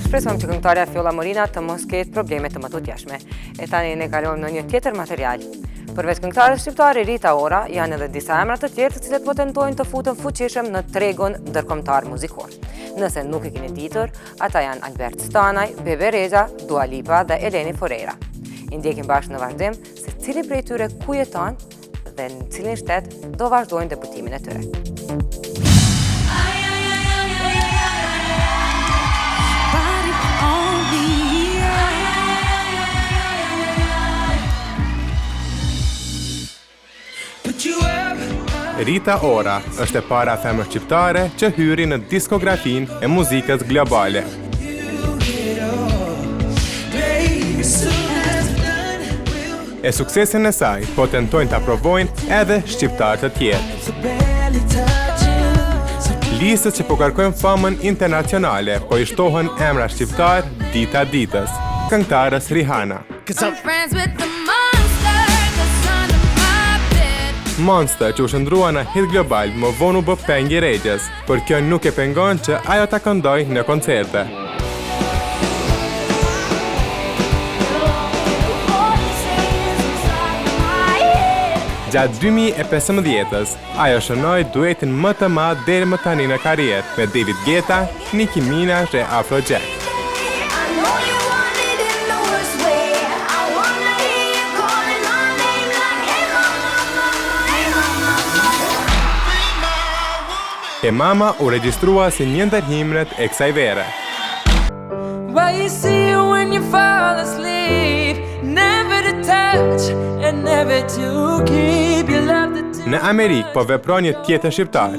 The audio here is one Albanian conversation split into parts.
shpresojmë që këngëtarja Fjolla Morina të mos ketë probleme të mëtutjeshme. E tani ne kalojmë në një tjetër material. Përveç këngëtarës shqiptare Rita Ora, janë edhe disa emra të tjerë të cilët po tentojnë të futen fuqishëm në tregun ndërkombëtar muzikor. Nëse nuk e keni ditur, ata janë Albert Stanaj, Bebe Rexha, Dua Lipa dhe Eleni Foureira. I ndjekim bashkë në vazhdim se cili prej tyre ku jeton dhe në cilin shtet do vazhdojnë debutimin e tyre. Rita Ora është e para femër shqiptare që hyri në diskografinë e muzikës globale. E suksesin e saj po tentojnë të aprovojnë edhe shqiptarë të tjerë. Listët që po kërkojnë famën internacionale po i shtohen emra shqiptar dita ditës. Këngëtarës Rihanna. Monster që u shëndrua në hit global më vonë u bë pengi Rexhës, por kjo nuk e pengon që ajo ta këndoj në koncerte. Gjatë 2015-ës, ajo shënoi duetin më të madh deri më tani në karrierë me David Guetta, Nicki Minaj dhe Afrojack. E Mama u regjistrua si një ndër himnet e kësaj vere. Në Amerikë po vepron një tjetër shqiptar.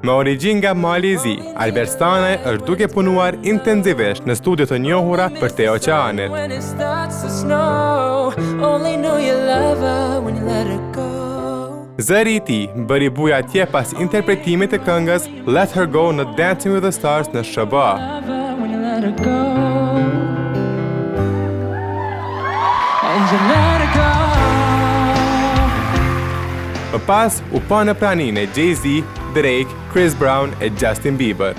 Me origjinë nga Malizi, Albert Stanaj është duke punuar intensivisht në studio të njohura për te oqeanit. Zëri i tij bëri buja atje pas interpretimit të këngës Let Her Go në Dancing with the Stars në SHBA. Më pas u pa në praninë e Jay-Z, Drake, Chris Brown e Justin Bieber.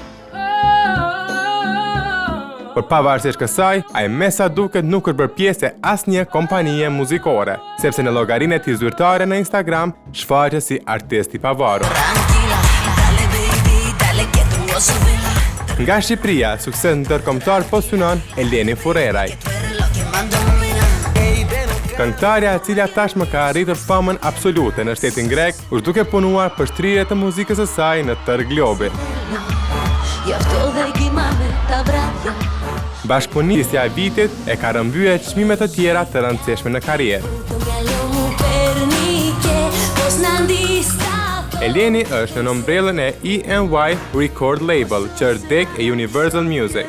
Por pavarësisht kësaj, ai me sa duket nuk është bërë pjesë e asnjë kompanie muzikore, sepse në llogarinë e tij zyrtare në Instagram shfaqet si artist i pavarur. Nga Shqipëria, sukses ndërkombëtar po synon Eleni Foureira. Këngëtarja e cila tashmë ka arritur famën absolute në shtetin grek, është duke punuar për shtrirje të muzikës së saj në tërë globin. Bashkëpunisja e vitit e ka rëmbyer çmime të tjera të rëndësishme në karrierë. Eleni është në ombrellën e EMI Record Label, që është dek e Universal Music.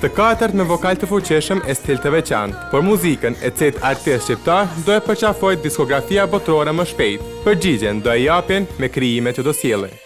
Të katërt me vokal të fuqishëm e stil të veçantë, por muzikën e cet artist shqiptar do e përqafojë diskografia botërore më shpejt. Përgjigjen do e japin me krijimet që do sjellin.